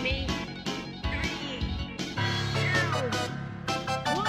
baby. 3, 2, 1.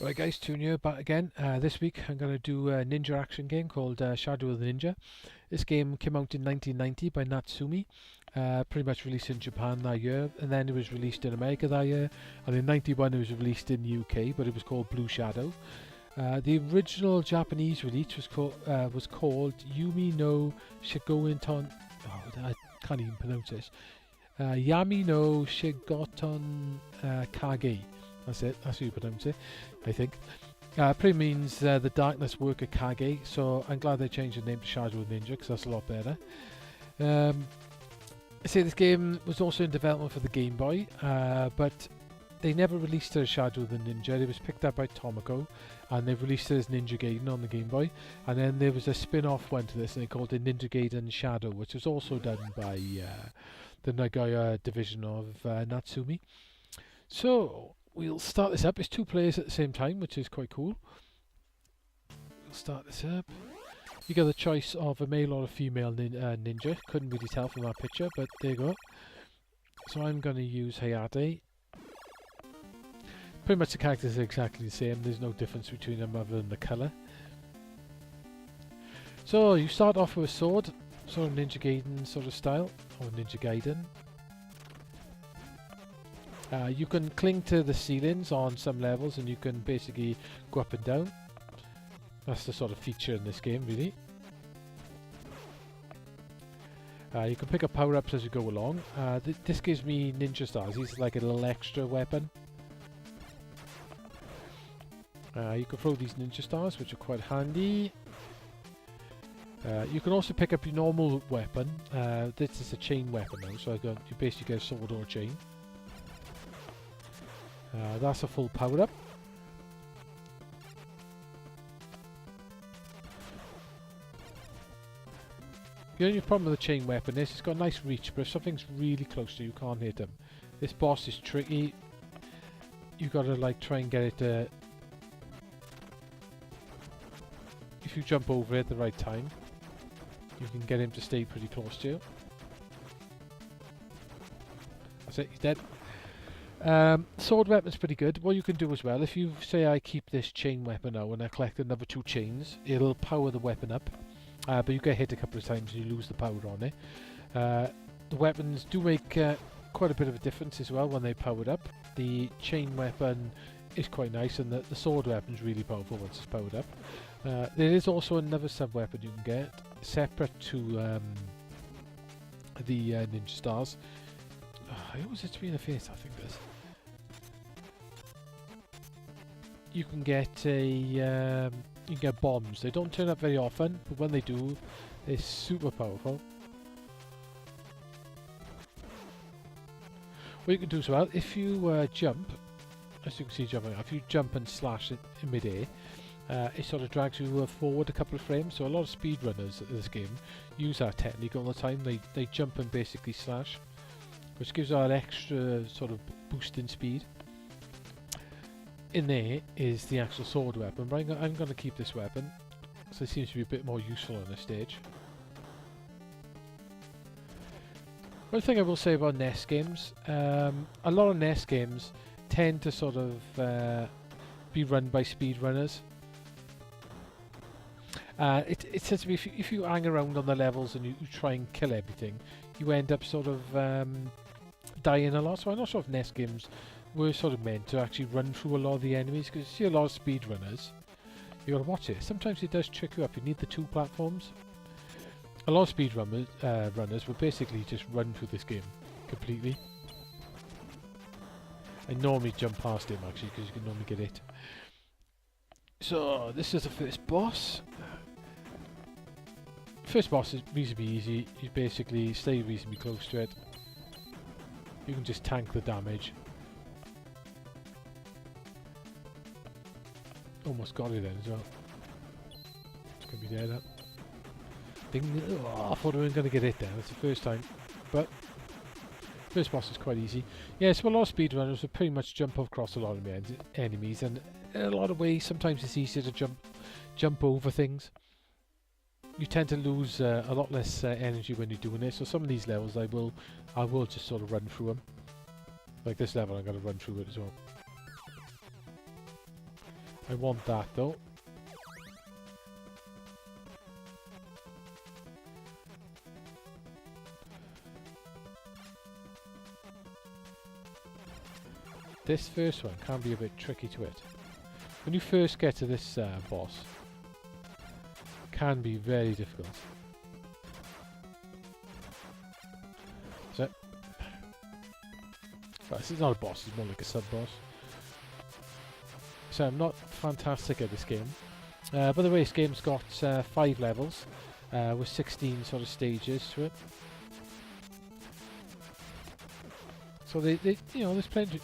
Right guys, Toon here, back again. This week I'm going to do a ninja action game called Shadow of the Ninja. This game came out in 1990 by Natsumi, pretty much released in Japan that year, and then it was released in America that year, and in 91 it was released in the UK, but it was called Blue Shadow. The original Japanese release was called Yumi no Shigoton. Oh, I can't even pronounce this. Yami no Shigoton Kage. That's it, that's how you pronounce it, I think. Pretty means the darkness worker Kage, so I'm glad they changed the name to Shadow of the Ninja because that's a lot better. I say this game was also in development for the Game Boy, but they never released it as Shadow of the Ninja. It was picked up by Tomoko and they released it as Ninja Gaiden on the Game Boy, and then there was a spin-off one to this and they called it Ninja Gaiden Shadow, which was also done by the Nagoya division of Natsumi. So we'll start this up. It's 2 players at the same time, which is quite cool. We'll start this up. You get the choice of a male or a female ninja. Couldn't really tell from that picture, but there you go. So I'm going to use Hayate. Pretty much the characters are exactly the same. There's no difference between them other than the colour. So you start off with a sword, sort of Ninja Gaiden sort of style, or Ninja Gaiden. You can cling to the ceilings on some levels and you can basically go up and down. That's the sort of feature in this game, really. You can pick up power-ups as you go along. This gives me ninja stars. These are like a little extra weapon. You can throw these ninja stars, which are quite handy. You can also pick up your normal weapon. This is a chain weapon now, so you basically get a sword or a chain. That's a full power up. The only problem with the chain weapon is it's got a nice reach, but if something's really close to you, you can't hit them. This boss is tricky. You've got to like try and get it to... If you jump over it at the right time, you can get him to stay pretty close to you. That's it, he's dead. Sword weapon's pretty good. What you can do as well, if you say I keep this chain weapon now and I collect another 2 chains, it'll power the weapon up, but you get hit a couple of times and you lose the power on it. The weapons do make quite a bit of a difference as well when they powered up. The chain weapon is quite nice and the sword weapon's really powerful once it's powered up. There is also another sub-weapon you can get separate to the ninja stars. I always hit me in the face, I think this. You can get bombs. They don't turn up very often, but when they do, they're super powerful. What you can do as well, if you jump, as you can see jumping, if you jump and slash it in mid-air, it sort of drags you forward a couple of frames. So a lot of speedrunners in this game use that technique all the time. They jump and basically slash, which gives that extra sort of boost in speed. In there is the actual sword weapon, but I'm going to keep this weapon, so it seems to be a bit more useful on this stage. One thing I will say about NES games, a lot of NES games tend to sort of be run by speedrunners. It says to me, if you hang around on the levels and you try and kill everything, you end up sort of dying a lot. So I'm not sure if NES games were sort of meant to actually run through a lot of the enemies, because you see a lot of speedrunners. You gotta watch it. Sometimes it does trick you up. You need the 2 platforms. A lot of speed runners will basically just run through this game completely. I normally jump past him actually because you can normally get it. So this is the first boss. First boss is reasonably easy. You basically stay reasonably close to it. You can just tank the damage. Almost got it then as well. It's gonna be there now. Ding! Oh, I thought I wasn't gonna get it there. That's the first time, but first boss is quite easy. Yeah, so a lot of speedrunners will pretty much jump across a lot of enemies, and in a lot of ways, sometimes it's easier to jump over things. You tend to lose a lot less energy when you're doing it. So some of these levels, I will just sort of run through them. Like this level, I'm gonna run through it as well. I want that though. This first one can be a bit tricky to hit. When you first get to this boss, it can be very difficult. So, well, this is not a boss, it's more like a sub-boss. So I'm not fantastic at this game. By the way, this game's got 5 levels with 16 sort of stages to it. So they you know, there's plenty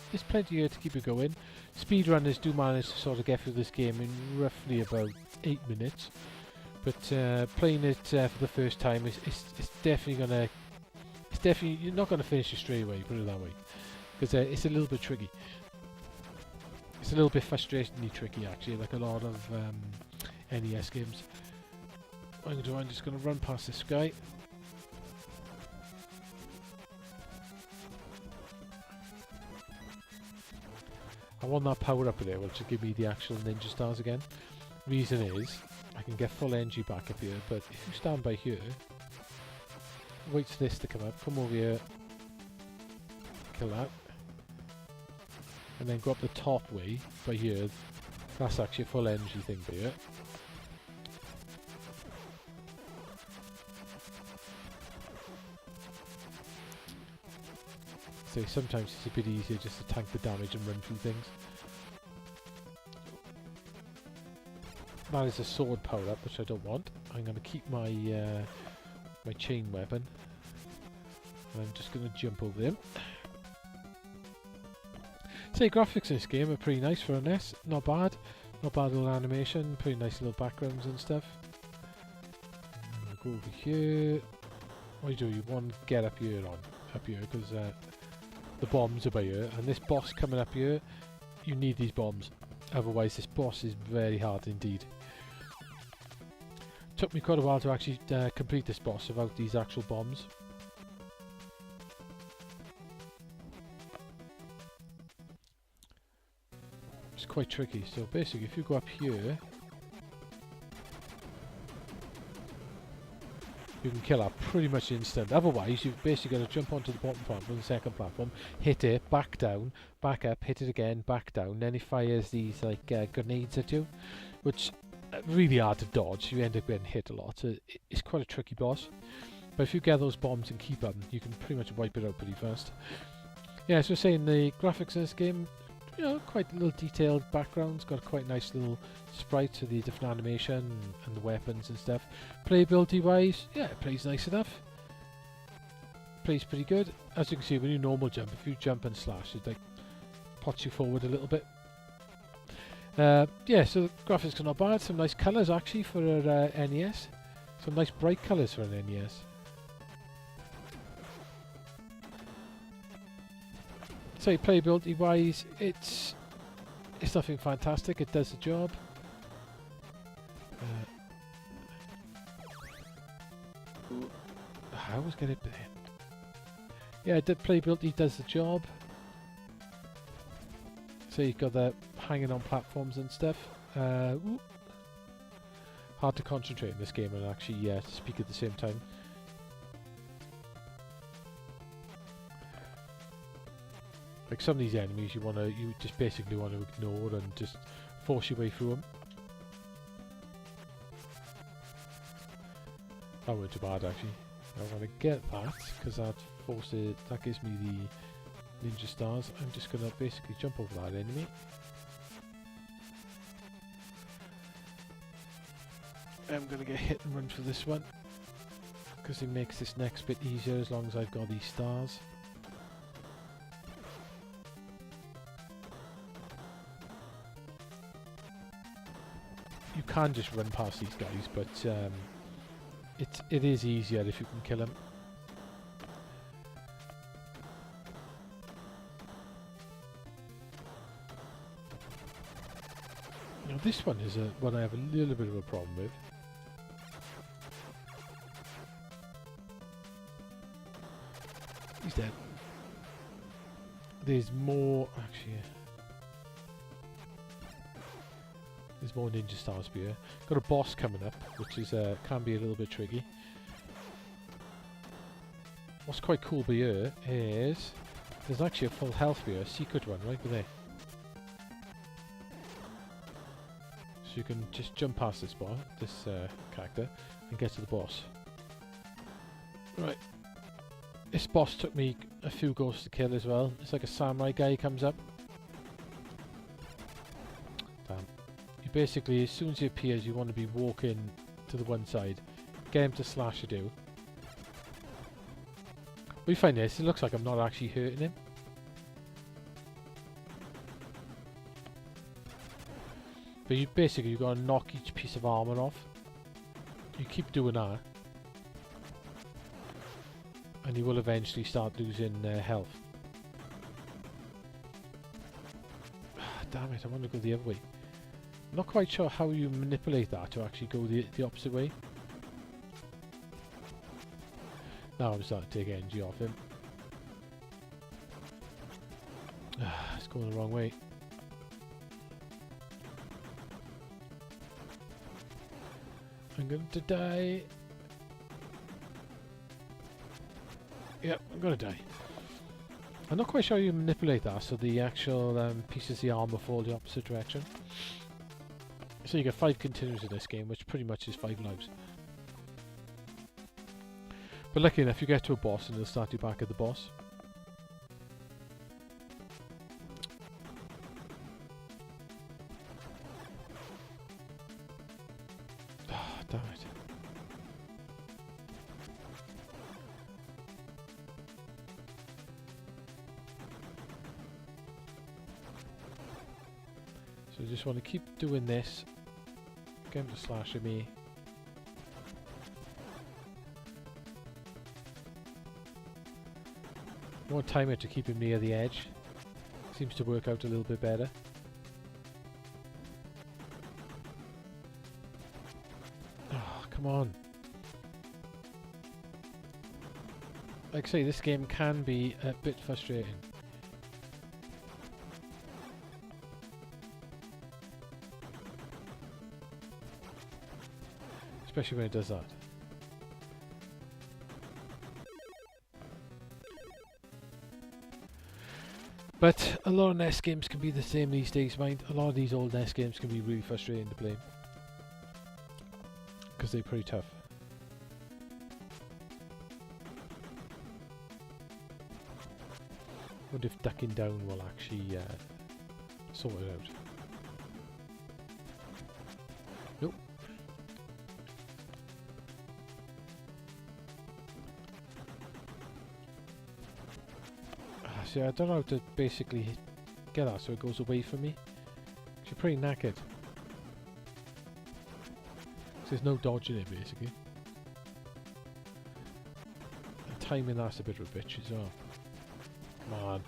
here to keep you going. Speedrunners do manage to sort of get through this game in roughly about 8 minutes. But playing it for the first time, it's definitely you're not gonna finish it straight away. Put it that way, because it's a little bit tricky. It's a little bit frustratingly tricky, actually, like a lot of NES games. What I'm going to do, I'm just going to run past this guy. I want that power up there, which will give me the actual ninja stars again. Reason is, I can get full energy back up here, but if you stand by here, wait for this to come up, come over here, kill that. And then go up the top way by here. That's actually a full energy thing by here. So sometimes it's a bit easier just to tank the damage and run through things. That is a sword power up, which I don't want. I'm going to keep my my chain weapon. And I'm just going to jump over them. Say, graphics in this game are pretty nice for a NES. Not bad. Not bad little animation. Pretty nice little backgrounds and stuff. Go over here. What do? You want to get up here because the bombs are by here. And this boss coming up here, you need these bombs. Otherwise, this boss is very hard indeed. Took me quite a while to actually complete this boss without these actual bombs. It's quite tricky. So basically, if you go up here, you can kill her pretty much instant. Otherwise, you've basically got to jump onto the bottom platform, the second platform, hit it, back down, back up, hit it again, back down. Then it fires these like grenades at you, which are really hard to dodge. You end up getting hit a lot. So it's quite a tricky boss. But if you get those bombs and keep them, you can pretty much wipe it out pretty fast. Yeah, so saying the graphics in this game, you know, quite a little detailed backgrounds, got quite nice little sprites for the different animation and the weapons and stuff. Playability wise, yeah, it plays nice enough. Plays pretty good. As you can see, when you normal jump, if you jump and slash, it like pots you forward a little bit. Yeah, so the graphics are not bad. Some nice colours actually for a NES. Some nice bright colours for an NES. So playability wise, it's nothing fantastic. It does the job. I always get it. Yeah, playability does the job. So you've got that hanging on platforms and stuff. Hard to concentrate in this game and actually speak at the same time. Like some of these enemies, you just basically want to ignore and just force your way through them. That weren't too bad actually. I want to get that because that gives me the ninja stars. I'm just going to basically jump over that enemy. I'm going to get hit and run for this one because it makes this next bit easier as long as I've got these stars. You can just run past these guys, but it is easier if you can kill them. Now this one is one I have a little bit of a problem with. He's dead. There's more actually. There's more ninja stars here. Got a boss coming up, which is can be a little bit tricky. What's quite cool here is there's actually a full health here, a secret one right there. So you can just jump past this character and get to the boss. Right. This boss took me a few goes to kill as well. It's like a samurai guy comes up. Damn. You basically, as soon as he appears, you want to be walking to the one side. Get him to slash at you. We find this, it looks like I'm not actually hurting him. But you've got to knock each piece of armor off. You keep doing that, and you will eventually start losing health. Damn it, I want to go the other way. I'm not quite sure how you manipulate that to actually go the opposite way. Now I'm starting to take energy off him. It's going the wrong way. I'm going to die. Yep, I'm going to die. I'm not quite sure how you manipulate that so the actual pieces of the armor fall the opposite direction. So you get 5 continues in this game, which pretty much is 5 lives. But lucky enough, you get to a boss and it'll start you back at the boss. Ah, damn it. So I just want to keep doing this. Get him to slash at me. I want to time it to keep him near the edge. Seems to work out a little bit better. Oh, come on. Like I say, this game can be a bit frustrating. Especially when it does that. But a lot of NES games can be the same these days, mind. A lot of these old NES games can be really frustrating to play. Because they're pretty tough. I wonder if ducking down will actually sort it out. Nope. See, I don't know how to basically get that so it goes away from me. She's pretty knackered. So there's no dodging it basically. And timing that's a bit of a bitch as well. Come on.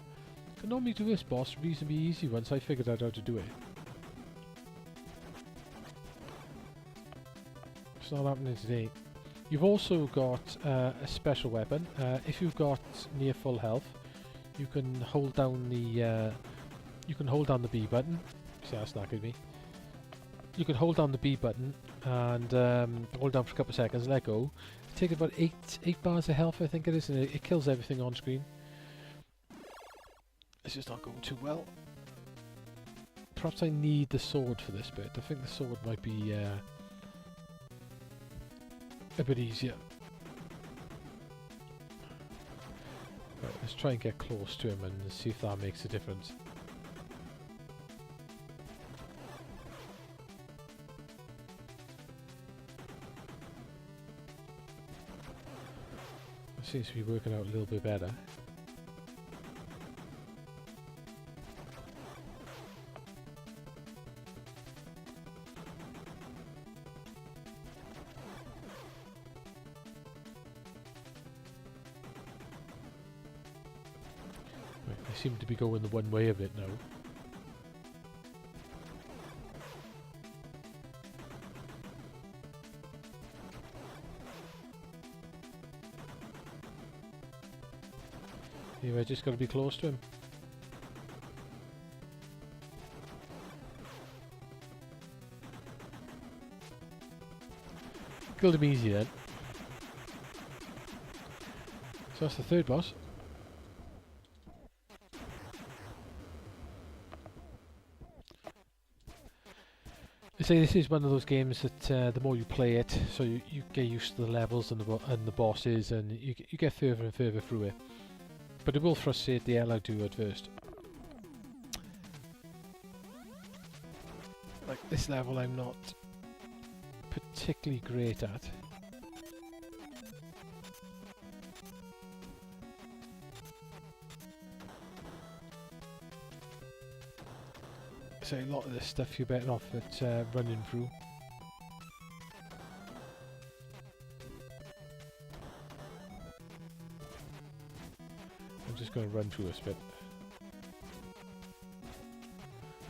I can normally do this boss reasonably easy once I figured out how to do it. It's not happening today. You've also got a special weapon. If you've got near full health, you can hold down the B button. See, that's knackered me. You can hold down the B button and hold down for a couple of seconds, let go. Take about 8 bars of health, I think it is, and it kills everything on screen. It's just not going too well. Perhaps I need the sword for this bit. I think the sword might be a bit easier. Right, let's try and get close to him and see if that makes a difference. It seems to be working out a little bit better. Right, they seem to be going the one way of it now. Anyway, just got to be close to him. Killed him easy then. So that's the third boss. I say this is one of those games that the more you play it, so you get used to the levels and the bosses, and you get further and further through it. But it will frustrate the hell out of you at first. Like this level I'm not particularly great at. So a lot of this stuff you're better off at running through. I'm just going to run through this bit.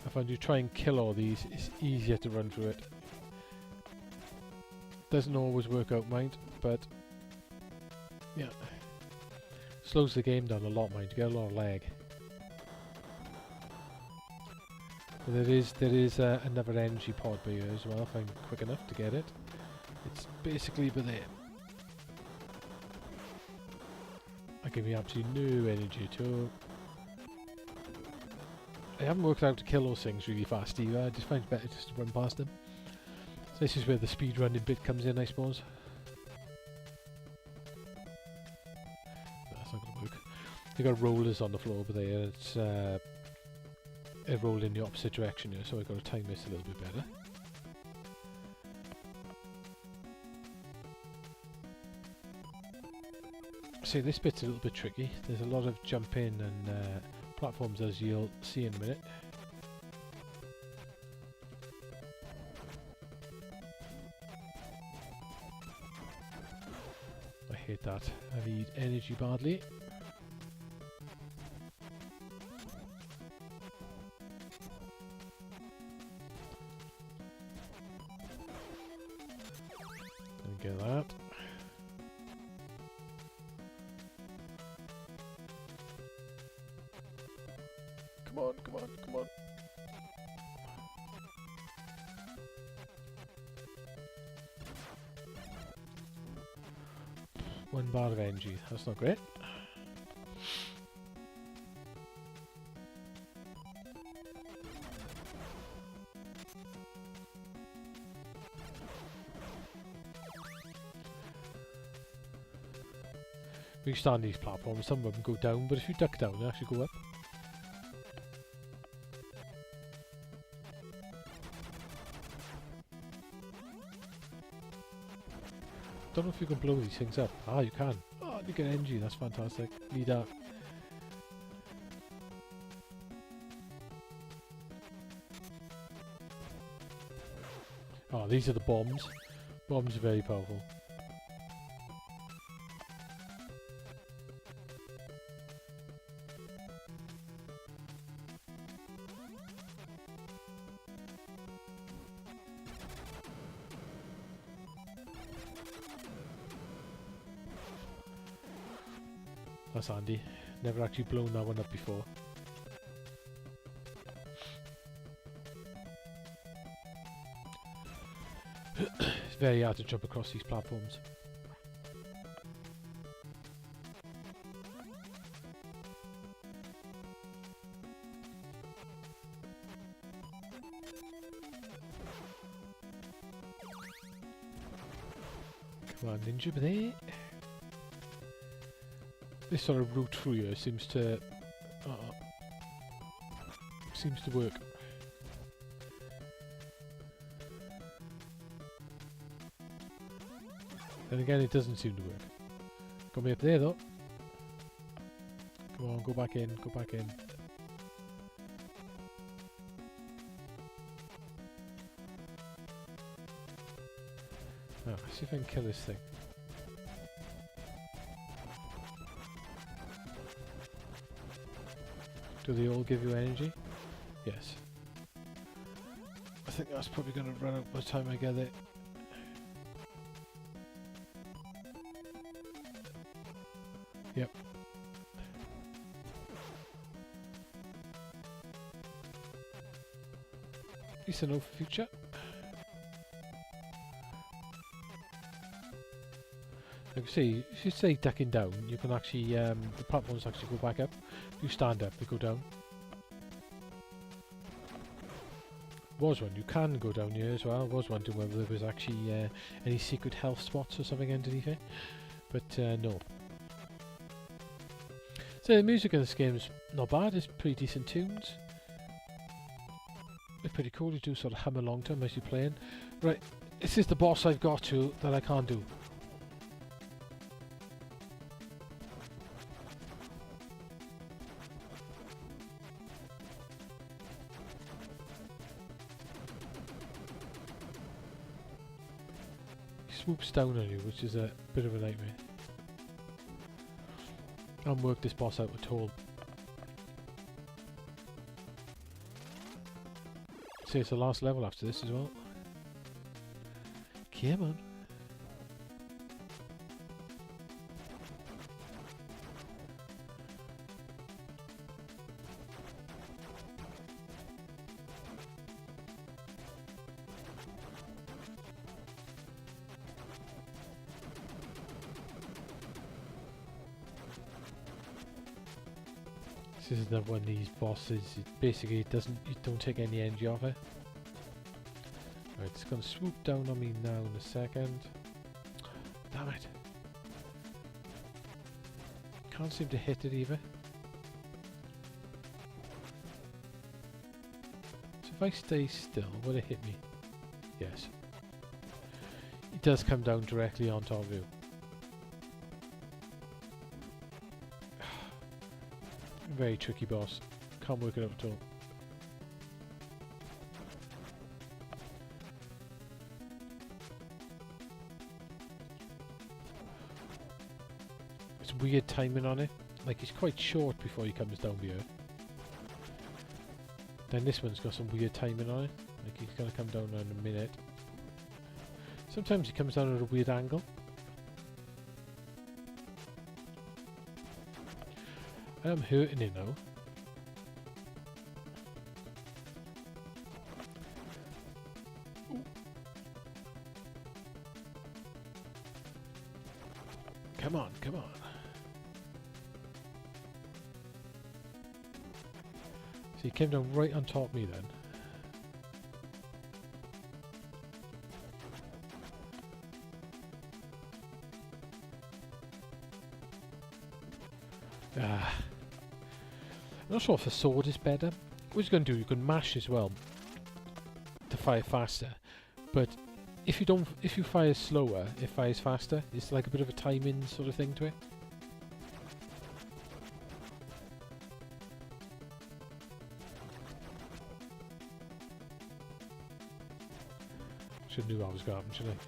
I find you try and kill all these, it's easier to run through it. Doesn't always work out, mind, but yeah. Slows the game down a lot, mind. You get a lot of lag. But there is another energy pod by here as well, if I'm quick enough to get it. It's basically by there. I give me absolutely no energy at all. I haven't worked out to kill those things really fast either. I just find it better just to run past them. So this is where the speed running bit comes in, I suppose. That's not going to work. You've got rollers on the floor over there. It's they roll in the opposite direction here, so I've got to time this a little bit better. See, this bit's a little bit tricky. There's a lot of jumping and platforms, as you'll see in a minute. I hate that. I need energy badly. Get that. Come on, come on, come on. One bar of energy, that's not great. When you stand on these platforms, some of them go down, but if you duck down, they actually go up. Don't know if you can blow these things up. Ah, you can. Oh, you get energy, that's fantastic. Need that. Oh, these are the bombs. Bombs are very powerful. That's handy. Never actually blown that one up before. It's very hard to jump across these platforms. Come on, ninja, there. This sort of route through here seems to work. Then again, it doesn't seem to work. Got me up there though. Come on, go back in, go back in. Oh, let's see if I can kill this thing. Do they all give you energy? Yes. I think that's probably going to run out by the time I get it. Yep. At least I know for future. Like I see, if you stay ducking down, you can actually, the platforms actually go back up. If you stand up, they go down. Was one, you can go down here as well. I was wondering whether there was actually any secret health spots or something underneath it. But no. So the music in this game's not bad, it's pretty decent tunes. It's pretty cool, you do sort of hum along to them as you're playing. Right, this is the boss I've got to that I can't do. Swoops down on you, which is a bit of a nightmare. I haven't worked this boss out at all. See, it's the last level after this as well. Come on. This is another one of these bosses. Basically, you don't take any energy off it. Right, it's going to swoop down on me now in a second. Damn it! Can't seem to hit it either. So if I stay still, will it hit me? Yes. It does come down directly on top of you. Very tricky boss. Can't work it out at all. It's weird timing on it. Like, he's quite short before he comes down here. Then this one's got some weird timing on it. Like, he's gonna come down in a minute. Sometimes he comes down at a weird angle. I'm hurting it now. Ooh. Come on, come on. So he came down right on top of me then. I'm not sure if the sword is better. What you're going to do, you can mash as well to fire faster. But if you fire slower, it fires faster. It's like a bit of a timing sort of thing to it. Should have knew I was going to happen, shouldn't I?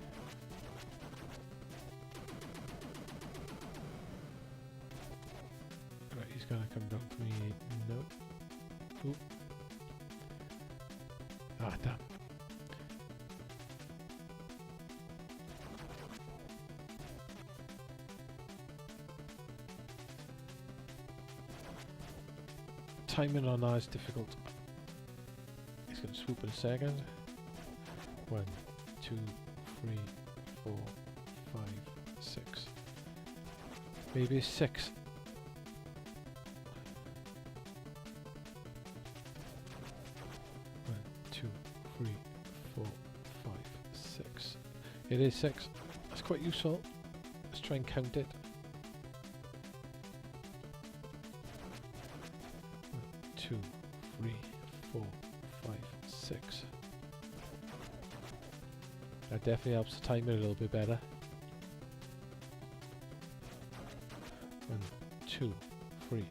He's gonna come down for me. No. Ooh. Ah, damn. Timing on that is difficult. He's gonna swoop in a second. 1, 2, 3, 4, 5, 6. Maybe 6. 3, 4, 5, 6. It is 6. That's quite useful. Let's try and count it. 2, 3, 4, 5, 6. That definitely helps the timer a little bit better. 1, 2, 3,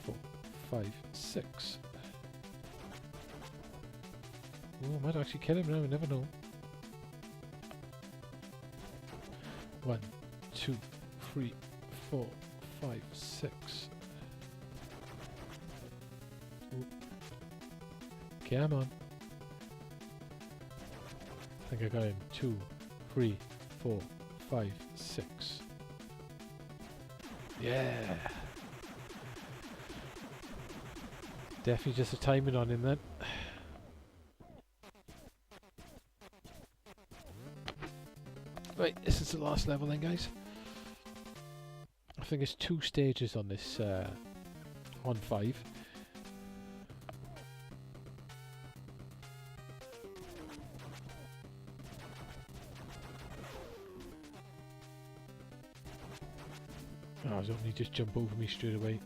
4, 5, 6. Oh, I might actually kill him now, you never know. 1, 2, 3, 4, 5, 6. Ooh. Come on. I think I got him. 2, 3, 4, 5, 6. Yeah! Definitely just a timing on him then. Right, this is the last level then, guys. I think it's 2 stages on this, on 5. Oh, don't he just jump over me straight away?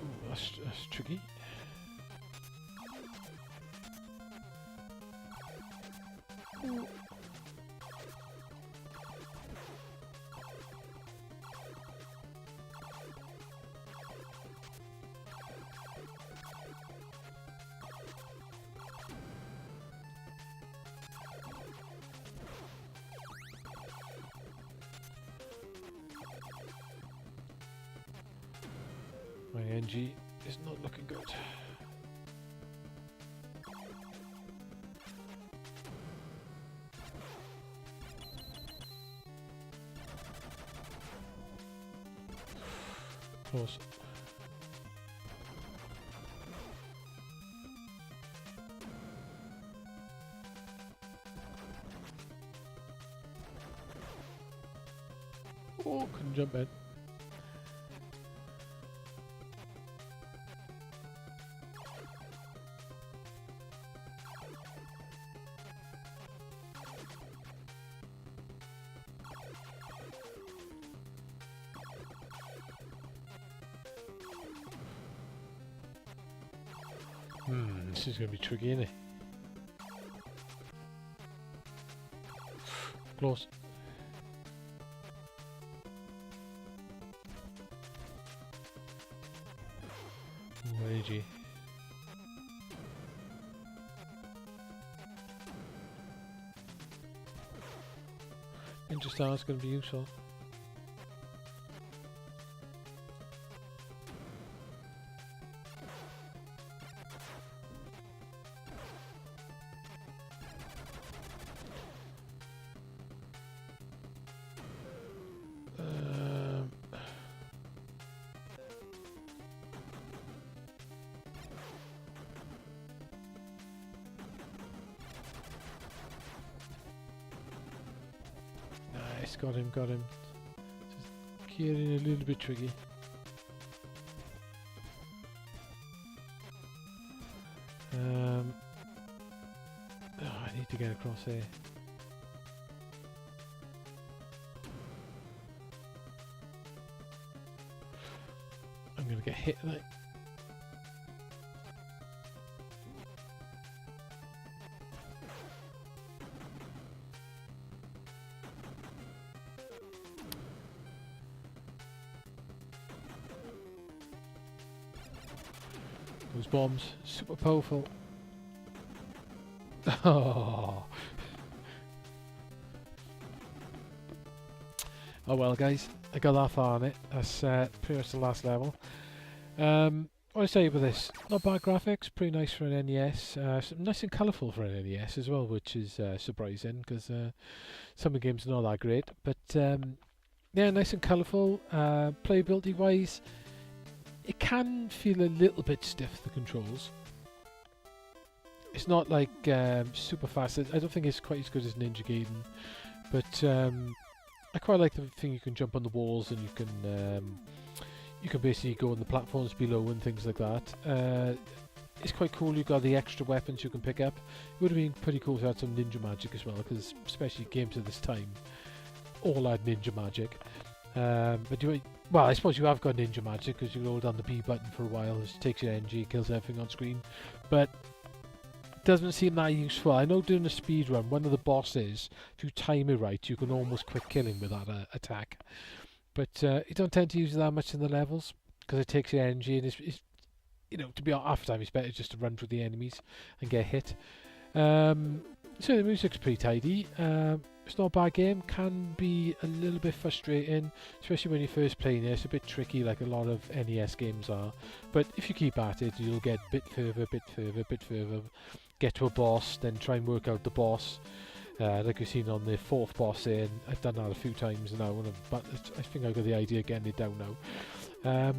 Ooh, that's tricky. Ooh. My NG is not looking good. Close. Oh, couldn't jump in. This is going to be tricky, isn't it? Close. AG. Ninja Star is going to be useful. Nice, got him. Just getting a little bit tricky. Oh, I need to get across here. I'm gonna get hit like. Those bombs, super powerful. Oh. Oh well, guys, I got that far on it. That's pretty much the last level. What do I say about this? Not bad graphics, pretty nice for an NES. Nice and colourful for an NES as well, which is surprising because some of the games are not that great. But yeah, nice and colourful. Playability wise, it can feel a little bit stiff, the controls. It's not like super fast. I don't think it's quite as good as Ninja Gaiden, but I quite like the thing you can jump on the walls and you can basically go on the platforms below and things like that. it's quite cool. You've got the extra weapons you can pick up. It would have been pretty cool to have some ninja magic as well, because especially games of this time all had ninja magic. But well, I suppose you have got ninja magic because you hold down the B button for a while. It takes your energy, kills everything on screen, but doesn't seem that useful. I know doing a speed run, one of the bosses, if you time it right, you can almost quit killing with that attack. But you don't tend to use it that much in the levels because it takes your energy, and it's you know, to be honest, half the time it's better just to run through the enemies and get hit. So the music's pretty tidy. It's not a bad game. Can be a little bit frustrating, especially when you're first playing it. It's a bit tricky, like a lot of NES games are. But if you keep at it, you'll get bit further, get to a boss, then try and work out the boss. Like you've seen on the fourth boss there, and I've done that a few times now, but I think I've got the idea of getting it down now.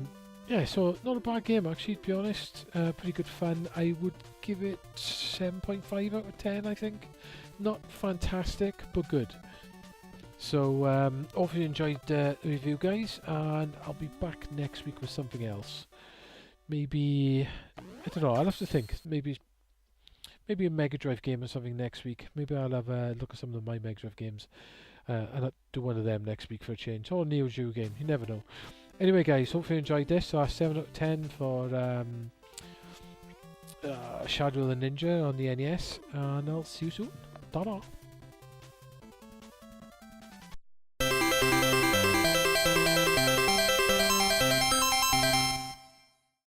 Yeah, so not a bad game actually, to be honest. Pretty good fun. I would give it 7.5 out of 10, I think. Not fantastic, but good. So, hopefully you enjoyed the review, guys, and I'll be back next week with something else. Maybe, I don't know, I'll have to think. Maybe a Mega Drive game or something next week. Maybe I'll have a look at some of my Mega Drive games, and I'll do one of them next week for a change. Or Neo Geo game, you never know. Anyway, guys, hopefully you enjoyed this. 7 out of 10 for Shadow of the Ninja on the NES, and I'll see you soon. Ta-da!